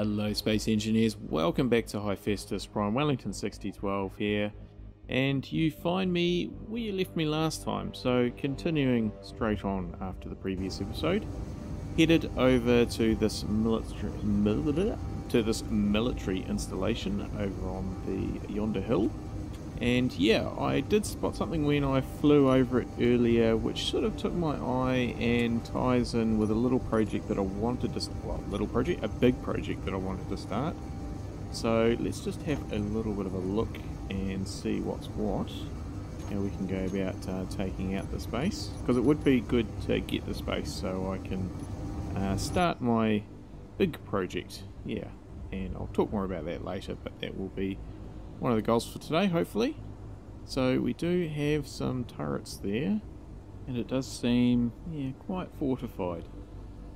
Hello Space Engineers, welcome back to Hephaestus Prime, Wellington 6012 here, and you find me where you left me last time, so continuing straight on after the previous episode, headed over to this military installation over on the yonder hill. And yeah, I did spot something when I flew over it earlier, which sort of took my eye and ties in with a little project that I wanted to, a big project that I wanted to start. So let's just have a little bit of a look and see what's what, how we can go about taking out the space, because it would be good to get the space so I can start my big project. Yeah, and I'll talk more about that later, but that will be one of the goals for today, hopefully. So we do have some turrets there, and it does seem, yeah, quite fortified.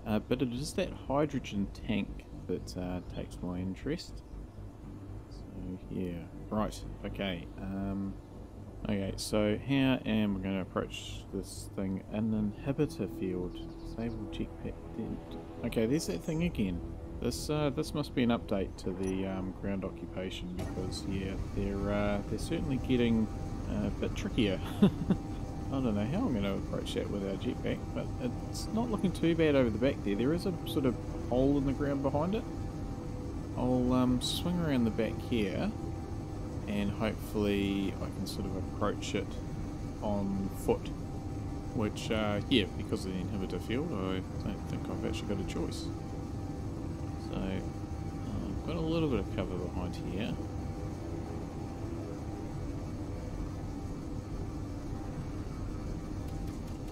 But it is that hydrogen tank that takes my interest. So yeah, right, okay. Okay, so how am I going to approach this thing? An inhibitor field, disable jetpack. Okay, there's that thing again. This must be an update to the ground occupation, because yeah, they're certainly getting a bit trickier. I don't know how I'm going to approach that with our jetpack, but it's not looking too bad over the back there. There is a sort of hole in the ground behind it. I'll swing around the back here, and hopefully I can sort of approach it on foot. Which, yeah, because of the inhibitor field, I don't think I've actually got a choice. So, I've got a little bit of cover behind here.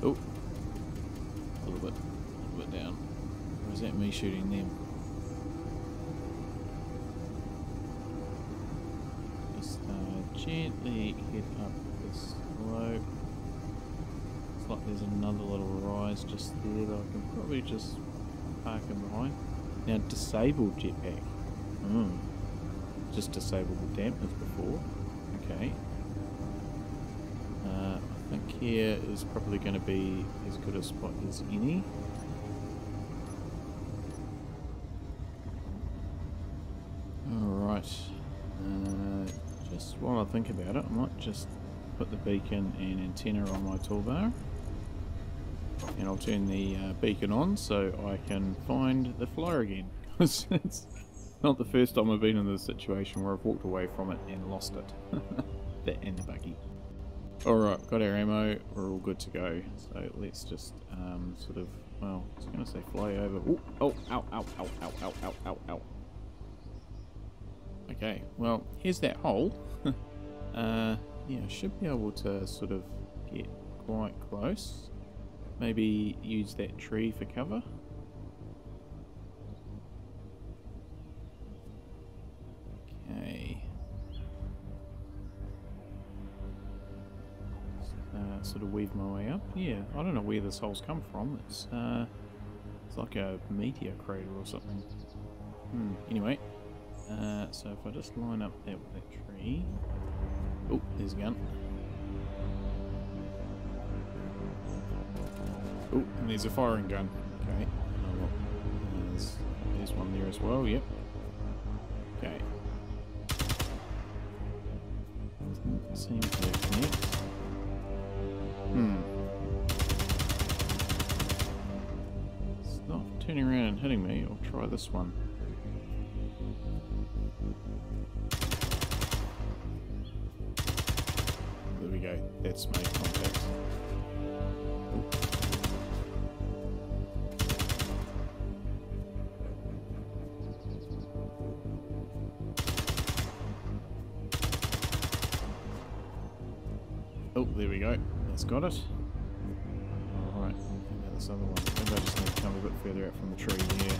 Oh, a little bit down. Or is that me shooting them? Just gently head up this slope. Looks like there's another little rise just there that I can probably just park in behind. Now, disabled jetpack. Just disabled the dampers before. Okay. I think here is probably going to be as good a spot as any. Alright. Just while I think about it, I might just put the beacon and antenna on my toolbar. And I'll turn the beacon on so I can find the flyer again. It's not the first time I've been in this situation where I've walked away from it and lost it. That and the buggy. Alright, got our ammo, we're all good to go. So let's just sort of, well, I was going to say fly over. Ooh, oh, ow, ow, ow, ow, ow, ow, ow, ow. Okay, well, here's that hole. Yeah, I should be able to sort of get quite close. Maybe use that tree for cover. Okay. Sort of weave my way up. Yeah, I don't know where this hole's come from. It's like a meteor crater or something. Anyway, so if I just line up that with that tree. Oh, there's a gun. Oh, and there's a firing gun. Okay. Oh, well, there's one there as well, yep. Okay. Doesn't seem to connect. It's not turning around and hitting me. I'll try this one. There we go. That's made contact. Oh, there we go. That's got it. Alright, now this other one. Maybe I just need to come a bit further out from the tree here.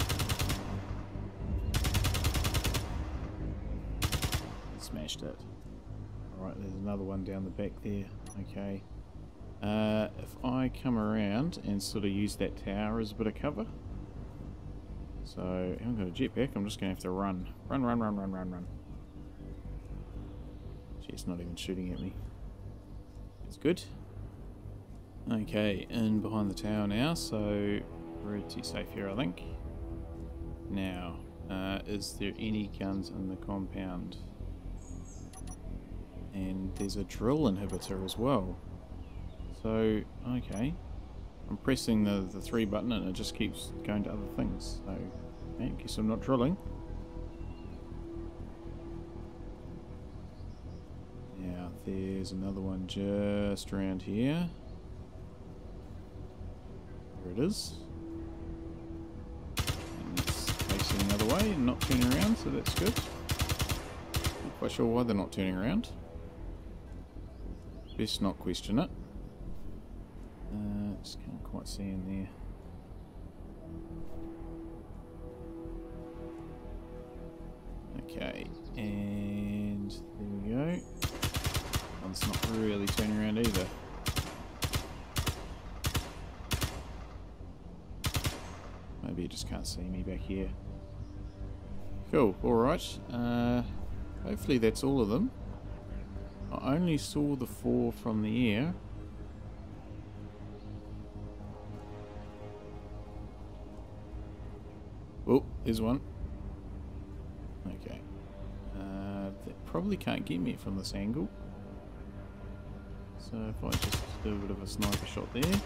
Smashed it. Alright, there's another one down the back there. Okay. If I come around and sort of use that tower as a bit of cover. So, I haven't got a jetpack, I'm just going to have to run. Run. Gee, it's not even shooting at me. It's good. Okay, in behind the tower now, so pretty safe here, I think. Now, is there any guns in the compound? And there's a drill inhibitor as well. So, okay. I'm pressing the 3 button and it just keeps going to other things. So, okay, guess I'm not drilling. Now, there's another one just around here. There it is. And it's facing the other way and not turning around, so that's good. Not quite sure why they're not turning around. Best not question it. Just can't quite see in there. Okay, and there we go. One's not really turning around either. Maybe you just can't see me back here. Cool, alright. Hopefully that's all of them. I only saw the 4 from the air. Oh, there's one. Okay. That probably can't get me from this angle. So if I just do a bit of a sniper shot there.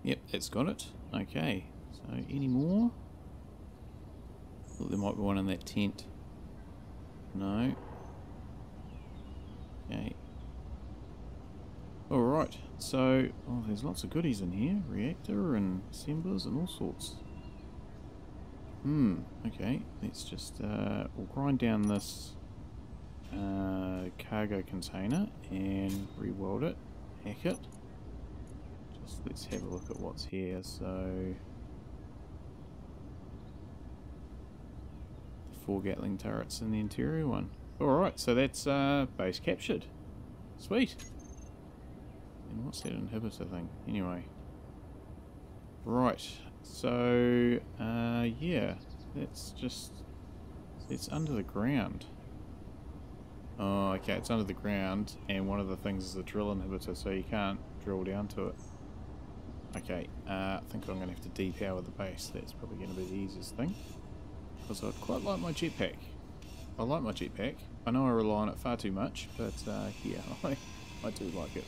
Yep, that's got it. Okay. So any more? Thought there might be one in that tent. No. Okay. Alright, so, oh, there's lots of goodies in here. Reactor and assemblers and all sorts. Okay, let's just, we'll grind down this cargo container and re-weld it, hack it. Just let's have a look at what's here. So, 4 Gatling turrets in the interior one. Alright, so that's base captured. Sweet. And what's that inhibitor thing? Anyway. Right, so, yeah, that's just, it's under the ground. Oh, okay, it's under the ground, and one of the things is a drill inhibitor, so you can't drill down to it. Okay, I think I'm going to have to depower the base. That's probably going to be the easiest thing. Because I'd quite like my jetpack. I like my jetpack. I know I rely on it far too much, but yeah, I do like it.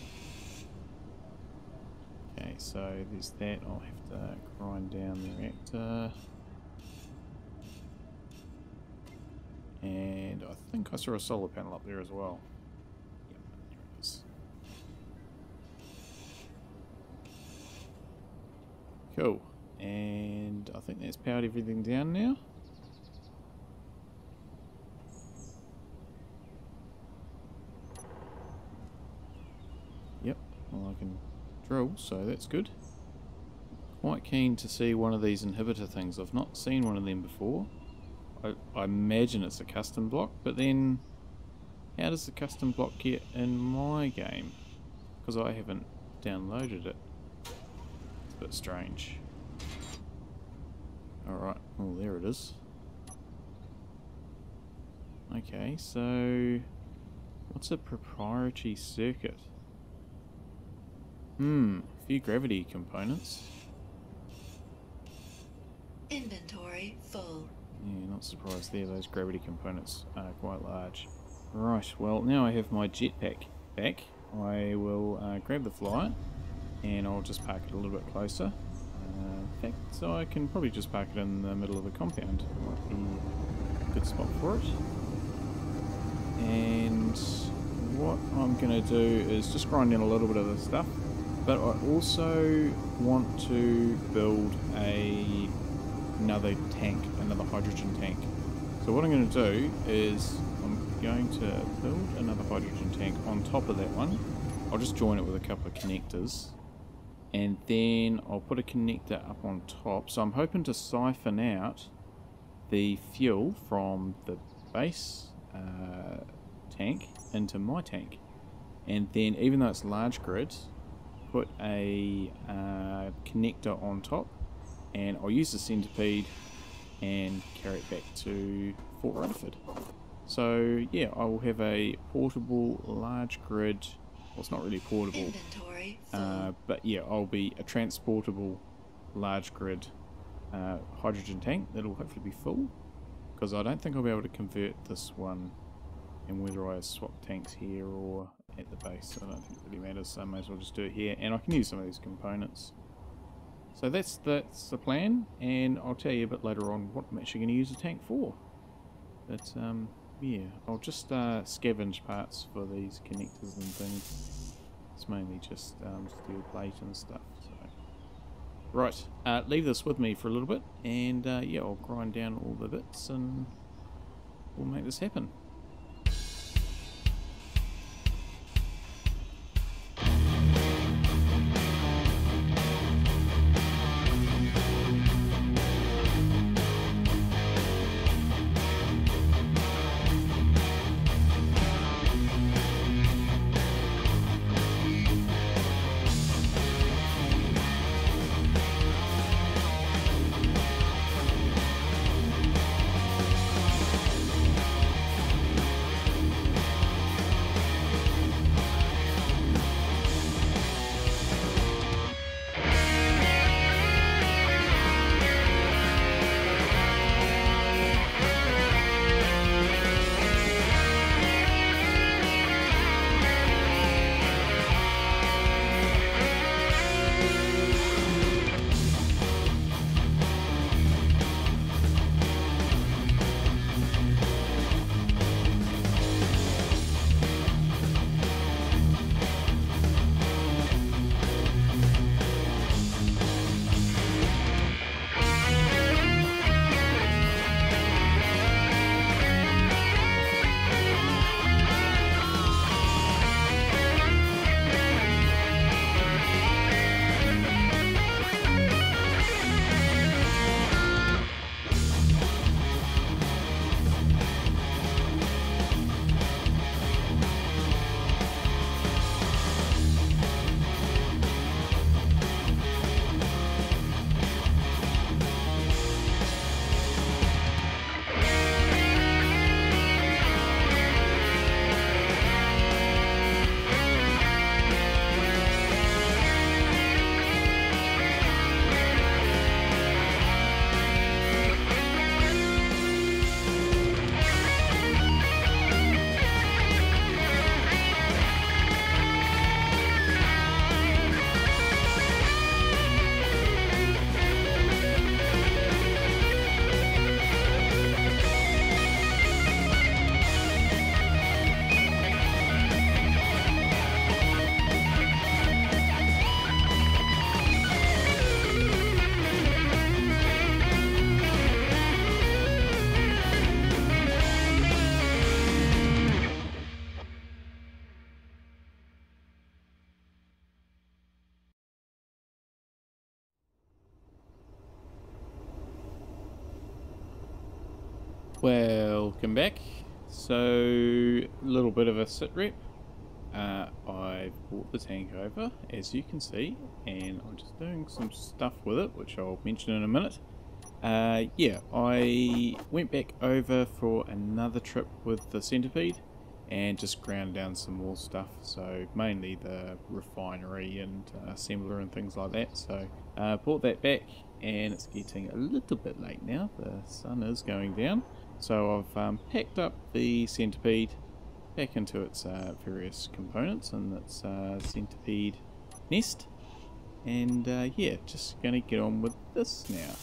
Okay, so there's that. I'll have to grind down the reactor. And I think I saw a solar panel up there as well. Yep, there it is. Cool. And I think that's powered everything down now. Yep, well I can drill, so that's good. Quite keen to see one of these inhibitor things. I've not seen one of them before. I imagine it's a custom block, but then how does the custom block get in my game? Because I haven't downloaded it. It's a bit strange. Alright, well there it is. Okay, so what's a proprietary circuit? A few gravity components. Inventory full. Yeah, not surprised there, those gravity components are quite large. Right, well now I have my jetpack back. I will grab the flyer and I'll just park it a little bit closer. In fact, so I can probably just park it in the middle of the compound. Might be a good spot for it. And what I'm going to do is just grind in a little bit of this stuff. But I also want to build another tank, another hydrogen tank. So what I'm going to do is I'm going to build another hydrogen tank on top of that one. I'll just join it with a couple of connectors. And then I'll put a connector up on top. So I'm hoping to siphon out the fuel from the base tank into my tank. And then, even though it's large grid, put a connector on top, and I'll use the centipede and carry it back to Fort Rutherford. So yeah, I will have a portable large grid well, it's not really portable, Inventory full. but yeah, I'll be a transportable large grid hydrogen tank that'll hopefully be full, because I don't think I'll be able to convert this one, and whether I swap tanks here or at the base, I don't think it really matters, so I may as well just do it here, and I can use some of these components. So that's the plan, and I'll tell you a bit later on what I'm actually going to use the tank for. But yeah, I'll just scavenge parts for these connectors and things. It's mainly just steel plate and stuff. So right, leave this with me for a little bit, and yeah, I'll grind down all the bits and we'll make this happen. Welcome back. So, a little bit of a sit rep. I've brought the tank over, as you can see, and I'm just doing some stuff with it, which I'll mention in a minute. Yeah, I went back over for another trip with the centipede and just ground down some more stuff, so mainly the refinery and assembler and things like that. So brought that back, and it's getting a little bit late now. The sun is going down, so I've packed up the centipede back into its various components and its centipede nest, and yeah, just going to get on with this now.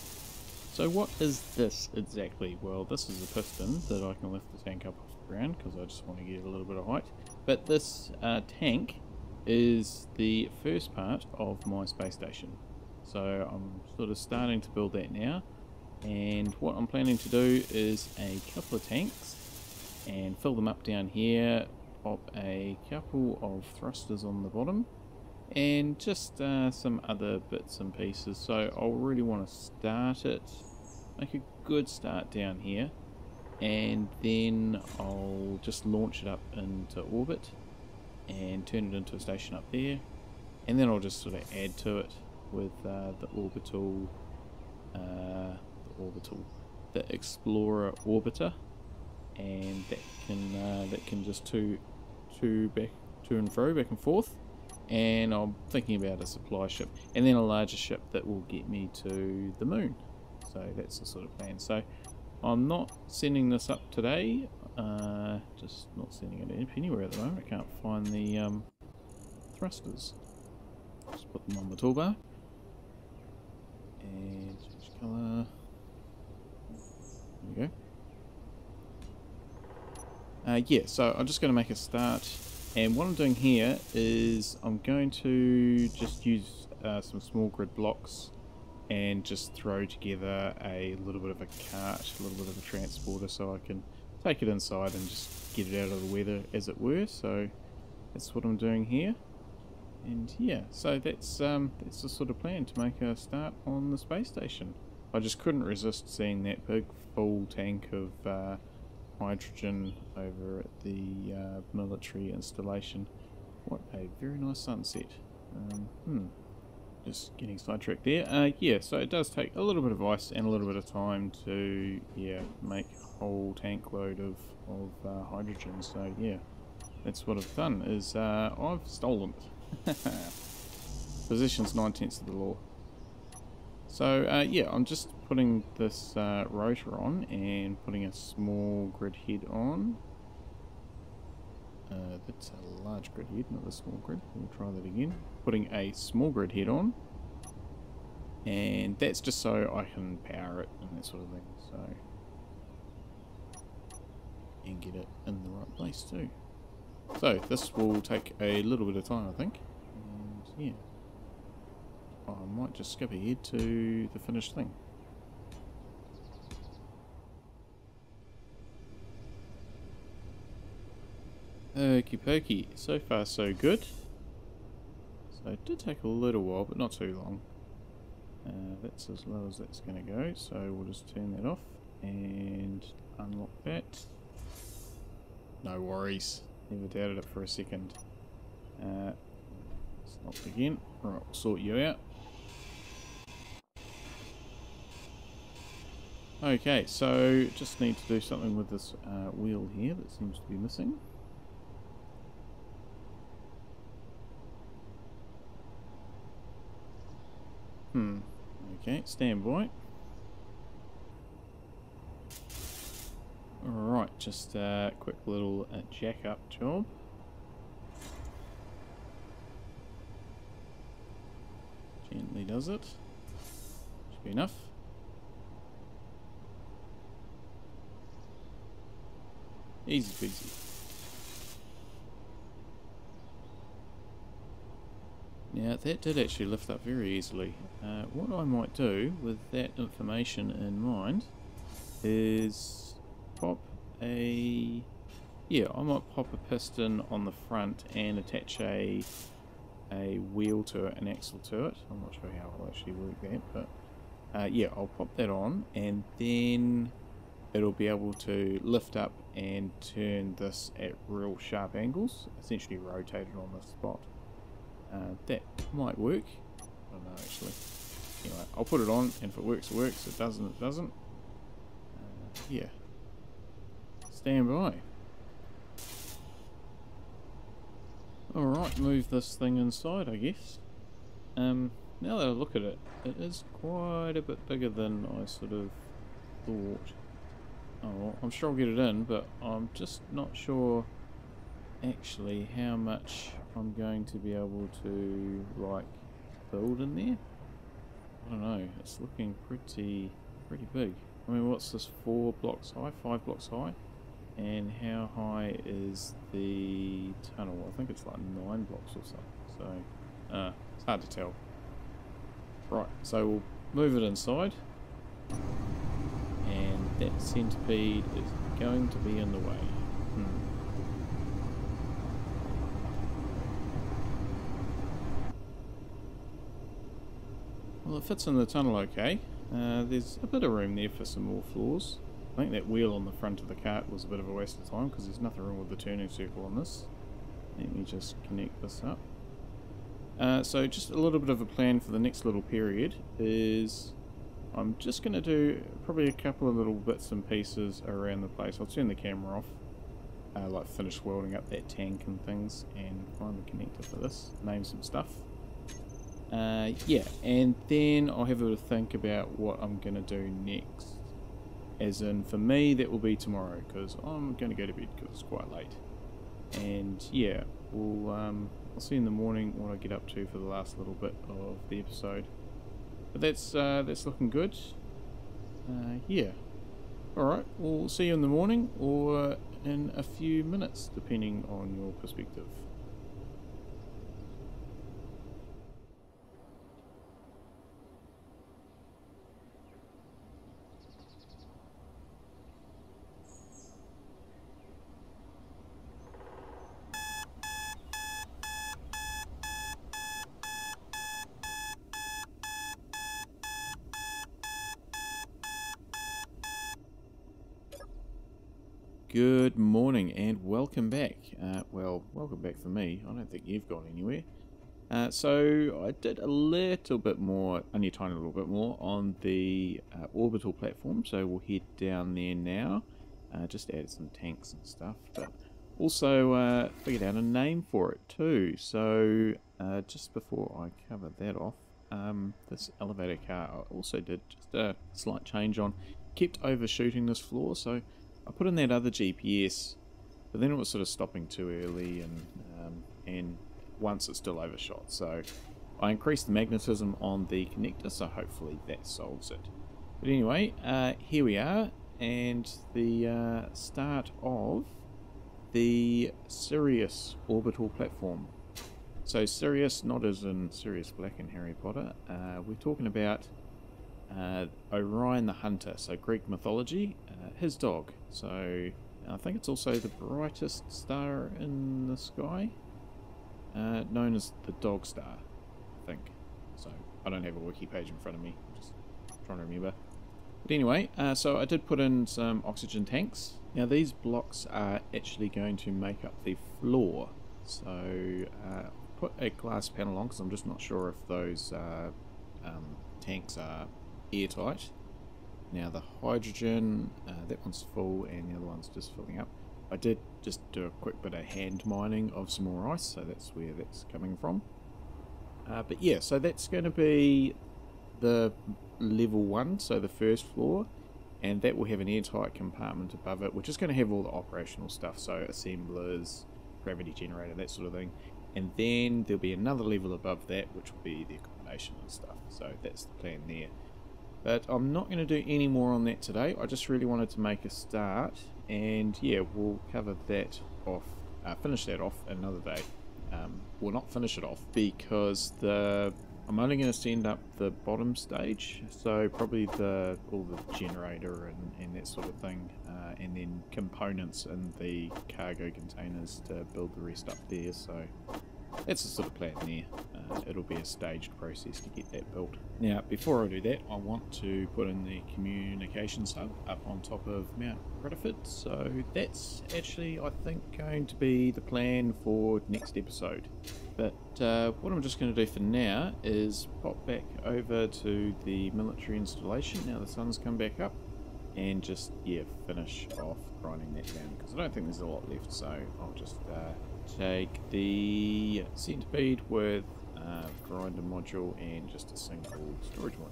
So what is this exactly? Well, this is a piston that I can lift the tank up off the ground because I just want to get a little bit of height. But this tank is the first part of my space station. So I'm sort of starting to build that now. And what I'm planning to do is a couple of tanks and fill them up down here, pop a couple of thrusters on the bottom, and just some other bits and pieces. So I'll really want to start it, make a good start down here, and then I'll just launch it up into orbit and turn it into a station up there, and then I'll just sort of add to it with the Explorer orbiter, and that can just two to and fro, back and forth. And I'm thinking about a supply ship, and then a larger ship that will get me to the moon. So that's the sort of plan. So I'm not sending this up today, just not sending it anywhere at the moment. I can't find the thrusters. Just put them on the toolbar. And change colour. There we go. Yeah, so I'm just going to make a start. And what I'm doing here is I'm going to just use some small grid blocks and just throw together a little bit of a cart, a little bit of a transporter, so I can take it inside and just get it out of the weather, as it were. So that's what I'm doing here. And yeah, so that's the sort of plan to make a start on the space station. I just couldn't resist seeing that big full tank of hydrogen over at the military installation. What a very nice sunset. Just getting sidetracked there. Yeah, so it does take a little bit of ice and a little bit of time to make a whole tank load of hydrogen. So yeah, that's what I've done, is I've stolen it. Possession's 9/10 of the law. So yeah, I'm just putting this rotor on and putting a small grid head on. That's a large grid head, not a small grid. We'll try that again. Putting a small grid head on, and that's just so I can power it and that sort of thing. So, and get it in the right place too. So this will take a little bit of time, I think. And yeah. I might just skip ahead to the finished thing. Okie pokey, so far so good. So it did take a little while, but not too long. That's as low as that's going to go, so we'll just turn that off and unlock that. No worries, never doubted it for a second. Stop again, right, I'll sort you out. Okay, so just need to do something with this wheel here that seems to be missing. Okay, stand by. Alright, just a quick little jack up job. Gently does it. Should be enough. Easy peasy. Now that did actually lift up very easily. What I might do with that information in mind is pop a... yeah, I might pop a piston on the front and attach a wheel to it, an axle to it. I'm not sure how I'll actually work that, but yeah, I'll pop that on and then it'll be able to lift up and turn this at real sharp angles, essentially rotate it on the spot. That might work. I don't know actually. Anyway, I'll put it on, and if it works, it works. If it doesn't, it doesn't. Yeah. Stand by. Alright, move this thing inside, I guess. Now that I look at it, it is quite a bit bigger than I sort of thought. Oh, well, I'm sure I'll get it in, but I'm just not sure actually how much I'm going to be able to like build in there. I don't know, it's looking pretty big. I mean, what's this, 4 blocks high, 5 blocks high? And how high is the tunnel? I think it's like 9 blocks or something, so it's hard to tell. Right, so we'll move it inside, and that centipede is going to be in the way. Well, it fits in the tunnel okay. There's a bit of room there for some more floors. I think that wheel on the front of the cart was a bit of a waste of time because there's nothing wrong with the turning circle on this. Let me just connect this up. So just a little bit of a plan for the next little period is I'm just going to do probably a couple of little bits and pieces around the place. I'll turn the camera off like finish welding up that tank and things, and find the connector for this, name some stuff. Yeah, and then I'll have a think about what I'm going to do next. As in, for me, that will be tomorrow, because I'm going to go to bed because it's quite late. And yeah, I'll see in the morning what I get up to for the last little bit of the episode. But that's looking good. Yeah. Alright, we'll see you in the morning, or in a few minutes, depending on your perspective. Good morning and welcome back. Well, welcome back for me. I don't think you've gone anywhere. So I did a little bit more, only a tiny little bit more, on the orbital platform. So we'll head down there now. Just added some tanks and stuff, but also figured out a name for it too. So just before I cover that off, this elevator car I also did just a slight change on. Kept overshooting this floor, so I put in that other GPS, but then it was sort of stopping too early, and once it still overshot. So I increased the magnetism on the connector, so hopefully that solves it. But anyway, here we are, and the start of the Sirius orbital platform. So Sirius, not as in Sirius Black in Harry Potter. We're talking about Orion the Hunter, so Greek mythology, his dog. So I think it's also the brightest star in the sky, known as the dog star, I think. So I don't have a wiki page in front of me, I'm just trying to remember. But anyway, so I did put in some oxygen tanks. Now these blocks are actually going to make up the floor. So put a glass panel on because I'm just not sure if those tanks are airtight. Now the hydrogen, that one's full and the other one's just filling up. I did just do a quick bit of hand mining of some more ice, so that's where that's coming from. But yeah, so that's going to be the level 1, so the first floor, and that will have an airtight compartment above it, which is going to have all the operational stuff, so assemblers, gravity generator, that sort of thing. And then there'll be another level above that, which will be the accommodation and stuff. So that's the plan there. But I'm not going to do any more on that today. I just really wanted to make a start, and yeah, we'll cover that off, finish that off another day. Well, not finish it off, because I'm only going to send up the bottom stage, so probably all the generator and that sort of thing, and then components in the cargo containers to build the rest up there. So that's the sort of plan there. It'll be a staged process to get that built. Now, before I do that, I want to put in the communications hub up on top of Mount Rutherford. So that's actually, I think, going to be the plan for next episode. But what I'm just going to do for now is pop back over to the military installation. Now the sun's come back up, and just, yeah, finish off grinding that down, because I don't think there's a lot left. So I'll just take the centipede with grinder module and just a single storage module.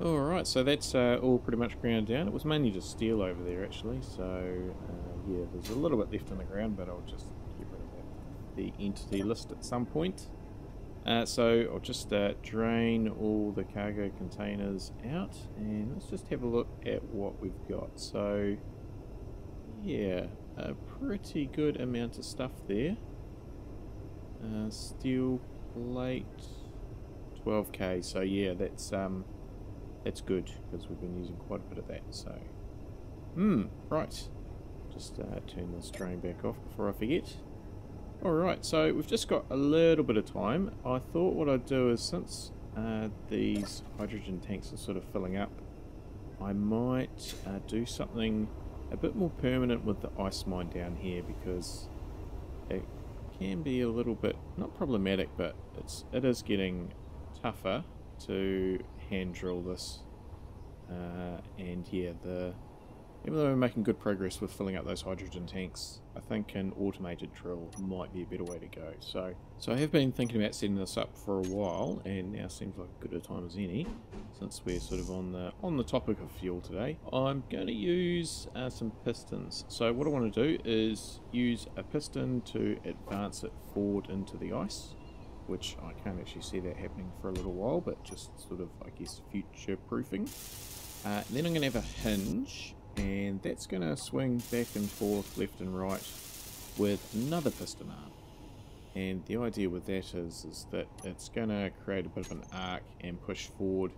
Alright, so that's all pretty much ground down. It was mainly just steel over there actually, so yeah, there's a little bit left in the ground, but I'll just get rid of that, the entity list at some point. So I'll just drain all the cargo containers out, and let's just have a look at what we've got. So yeah, a pretty good amount of stuff there. Steel plate, 12k, so yeah, that's good, because we've been using quite a bit of that, so... right. Just turn this drain back off before I forget. Alright, so we've just got a little bit of time. I thought what I'd do is, since these hydrogen tanks are sort of filling up, I might do something a bit more permanent with the ice mine down here, because it can be a little bit, not problematic, but it is getting tougher to hand drill this, and yeah, even though we're making good progress with filling up those hydrogen tanks, I think an automated drill might be a better way to go. So I have been thinking about setting this up for a while, and now seems like a good a time as any, since we're sort of on the topic of fuel today. I'm going to use some pistons. So what I want to do is use a piston to advance it forward into the ice, which I can't actually see that happening for a little while, but just sort of, I guess, future proofing. Then I'm going to have a hinge, and that's going to swing back and forth, left and right, with another piston arm. And the idea with that is that it's going to create a bit of an arc and push forward,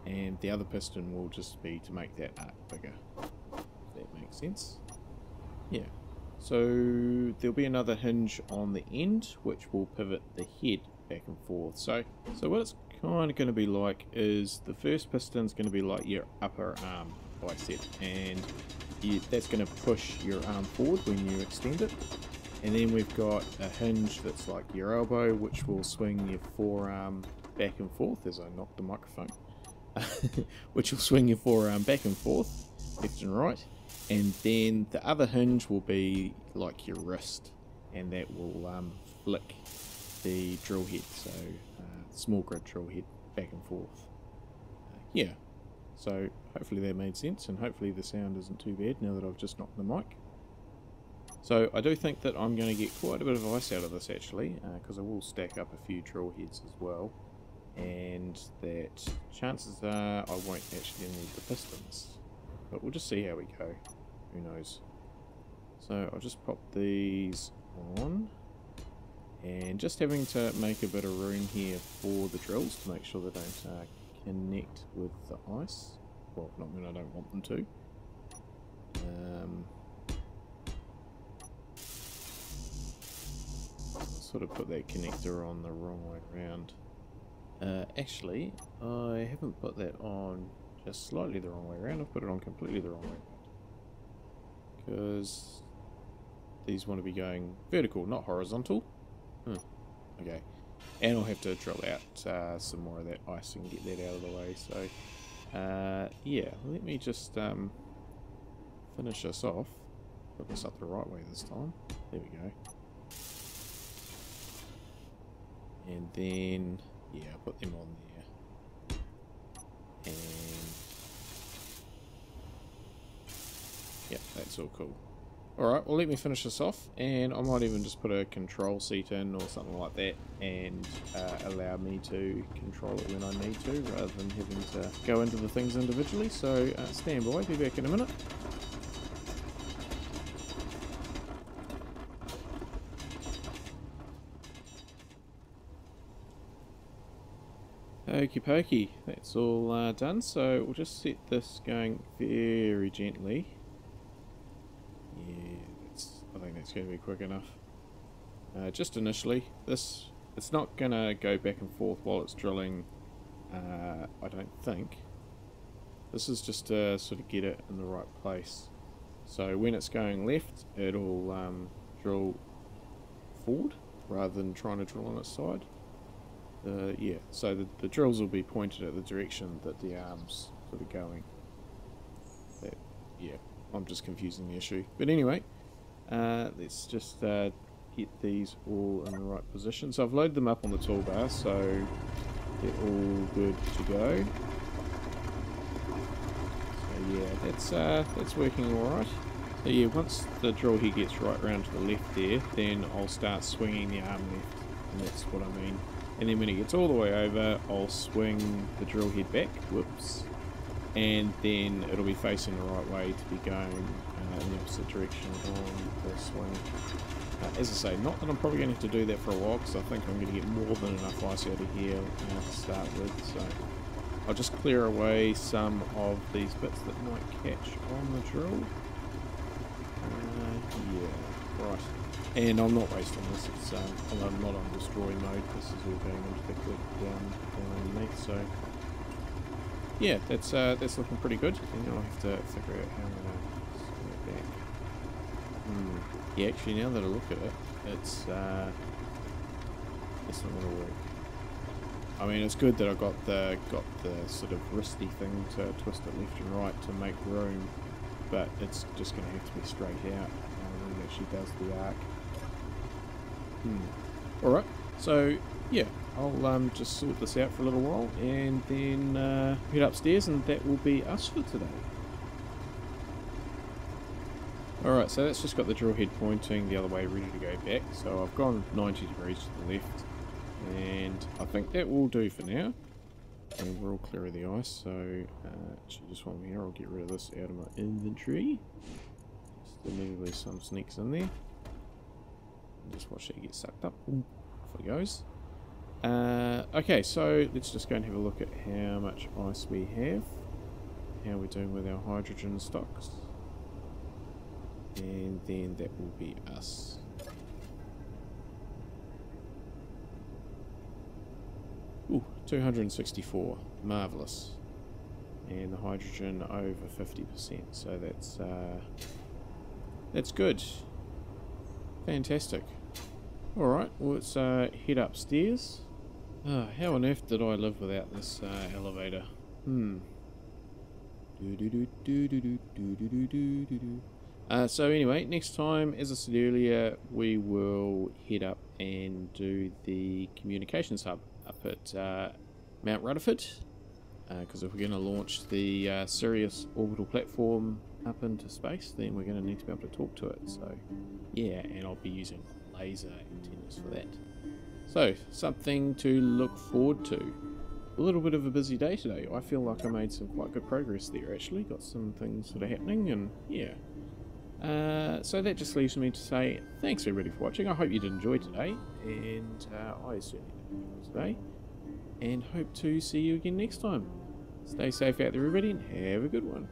and the other piston will just be to make that arc bigger. If that makes sense. Yeah. So there'll be another hinge on the end, which will pivot the head back and forth. So what it's kind of going to be like is the first piston's going to be like your upper arm bicep, and that's going to push your arm forward when you extend it. And then we've got a hinge that's like your elbow, which will swing your forearm back and forth, as I knocked the microphone, which will swing your forearm back and forth, left and right. And then the other hinge will be like your wrist, and that will flick the drill head, so small grid drill head back and forth. Yeah, so hopefully that made sense, and hopefully the sound isn't too bad now that I've just knocked the mic. So I do think that I'm going to get quite a bit of ice out of this actually, because I will stack up a few drill heads as well, and that chances are I won't actually need the pistons, but we'll just see how we go. Who knows? So I'll just pop these on, and just having to make a bit of room here for the drills to make sure they don't connect with the ice. Well, not when I don't want them to. Sort of put that connector on the wrong way around. Actually, I haven't put that on just slightly the wrong way around. I've put it on completely the wrong way around, because these want to be going vertical, not horizontal. Okay, and I'll have to drill out some more of that ice and get that out of the way. So yeah, let me just finish this off. Put this up the right way this time. There we go. And then, yeah, I'll put them on there. And, yeah, that's all cool. Alright, well let me finish this off, and I might even just put a control seat in or something like that, and allow me to control it when I need to, rather than having to go into the things individually. So stand by, be back in a minute. Okie pokey, that's all done, so we'll just set this going very gently. Yeah, I think that's going to be quick enough. Just initially, it's not going to go back and forth while it's drilling, I don't think. This is just to sort of get it in the right place. So when it's going left, it'll drill forward rather than trying to drill on its side. Yeah, so the drills will be pointed at the direction that the arm's sort of going. Yeah, I'm just confusing the issue. But anyway, let's just get these all in the right position. So I've loaded them up on the toolbar, so they're all good to go. that's working alright. So yeah, once the drill head gets right round to the left there, then I'll start swinging the arm left, and that's what I mean. And then when it gets all the way over, I'll swing the drill head back, whoops, and then it'll be facing the right way to be going in the opposite direction on the swing. As I say, not that I'm probably going to have to do that for a while, because I think I'm going to get more than enough ice out of here to start with, so I'll just clear away some of these bits that might catch on the drill. Yeah, right. And I'm not wasting this, it's, I'm not on destroy mode, this is all going into the clip down underneath, so yeah, that's looking pretty good. And now I have to figure out how I'm going to swing it back. Yeah, actually now that I look at it, it's not going to work. I mean, it's good that I got the sort of wristy thing to twist it left and right to make room, but it's just going to have to be straight out when it actually does the arc. Alright, so yeah, I'll just sort this out for a little while and then head upstairs, and that will be us for today. Alright, so that's just got the drill head pointing the other way, ready to go back. So I've gone 90 degrees to the left, and I think that will do for now. And we're all clear of the ice, so actually just one here, I'll get rid of this out of my inventory. Still need to leave some sneaks in there. And just watch it get sucked up. Ooh, off it goes. Okay, so let's just go and have a look at how much ice we have. How we're doing with our hydrogen stocks. And then that will be us. Ooh, 264. Marvellous. And the hydrogen over 50%. So that's good. Fantastic. Alright, well, let's head upstairs. How on earth did I live without this elevator? So anyway, next time, as I said earlier, we will head up and do the communications hub up at Mount Rutherford, because if we're going to launch the Sirius orbital platform up into space, then we're going to need to be able to talk to it. So yeah, and I'll be using laser antennas for that. So something to look forward to. A little bit of a busy day today. I feel like I made some quite good progress there actually. Got some things that are happening, and yeah. So that just leaves me to say thanks everybody for watching. I hope you did enjoy today, and I certainly did enjoy today, and hope to see you again next time. Stay safe out there everybody, and have a good one.